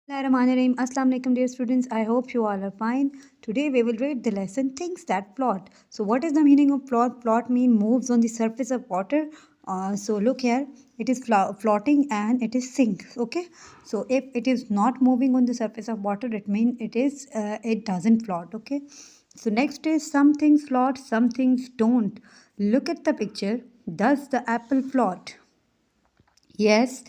Bismillahirrahmanirrahim. Assalamu alaikum dear students. I hope you all are fine. Today we will read the lesson things that float. So what is the meaning of float? Float means moves on the surface of water. So look here, it is floating and it is sink. Okay. So if it is not moving on the surface of water, it means it doesn't float. Okay. So next is some things float, some things don't. Look at the picture. Does the apple float? Yes,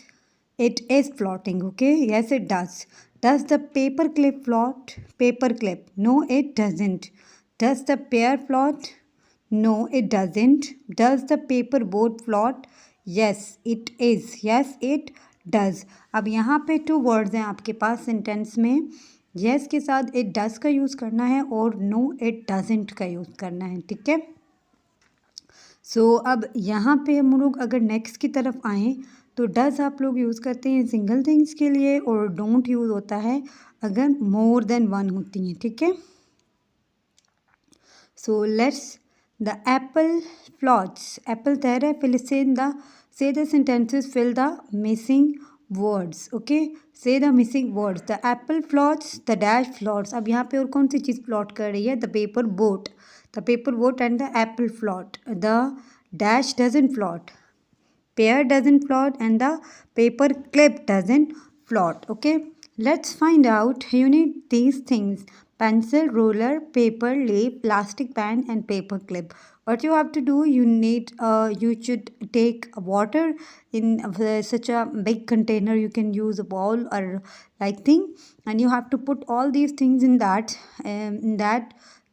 it is floating, okay? Yes, it does. Does the paper clip float? Paper clip. No, it doesn't. Does the pear float? No, it doesn't. Does the paper boat float? Yes, it is. Yes, it does. अब यहाँ पे two words हैं आपके पास sentence में. yes के साथ it does का use करना है और no it doesn't का यूज़ करना है. ठीक है. अब यहाँ पे हम लोग अगर नेक्स्ट की तरफ आएँ तो डज़ आप लोग यूज़ करते हैं सिंगल थिंग्स के लिए और डोंट यूज़ होता है अगर मोर देन वन होती हैं. ठीक है. So let's the apple floats. Apple तैर है. फिर से the sentences fill the missing words. Okay. Say the missing words. The apple floats the dash floats. अब यहाँ पे और कौन सी चीज़ फ्लॉट कर रही है? The paper boat. The paper boat and the apple float. The dash doesn't float. Pear doesn't float and the paper clip doesn't float. Okay. Let's find out. You need these things: pencil, ruler, paper, leaf, plastic band and paper clip. What you have to do, you should take water in such a big container. You can use a bowl or like thing, and you have to put all these things in that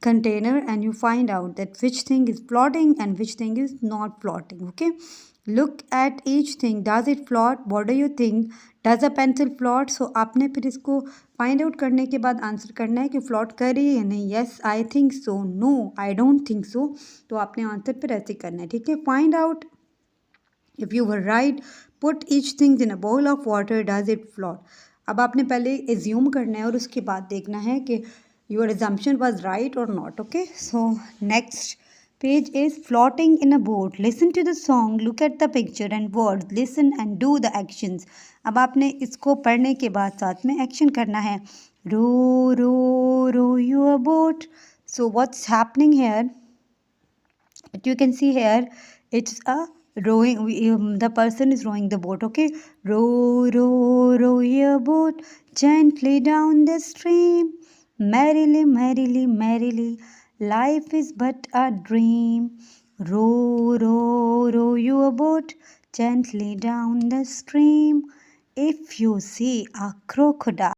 container, and you find out that which thing is floating and which thing is not floating. Okay. Look at each thing. Does it float? What do you think? Does a pencil float? So आपने फिर इसको find out करने के बाद answer करना है कि float कर रही है या नहीं. Yes I think so. No I don't think so. तो आपने आंसर फिर ऐसे करना है. ठीक है. Find out. If you were right, put each things in a bowl of water. Does it float? अब आपने पहले एज्यूम करना है और उसके बाद देखना है कि your assumption was right or not. Okay. So next page is floating in a boat. Listen to the song, look at the picture and words, listen and do the actions. अब आपने इसको पढ़ने के बाद साथ में एक्शन करना है. row row row your boat. So what's happening here? You can see here it's a rowing. The person is rowing the boat. Okay. row row row your boat gently down the stream. Merrily, merrily, merrily, life is but a dream. Row, row, row your boat gently down the stream. If you see a crocodile,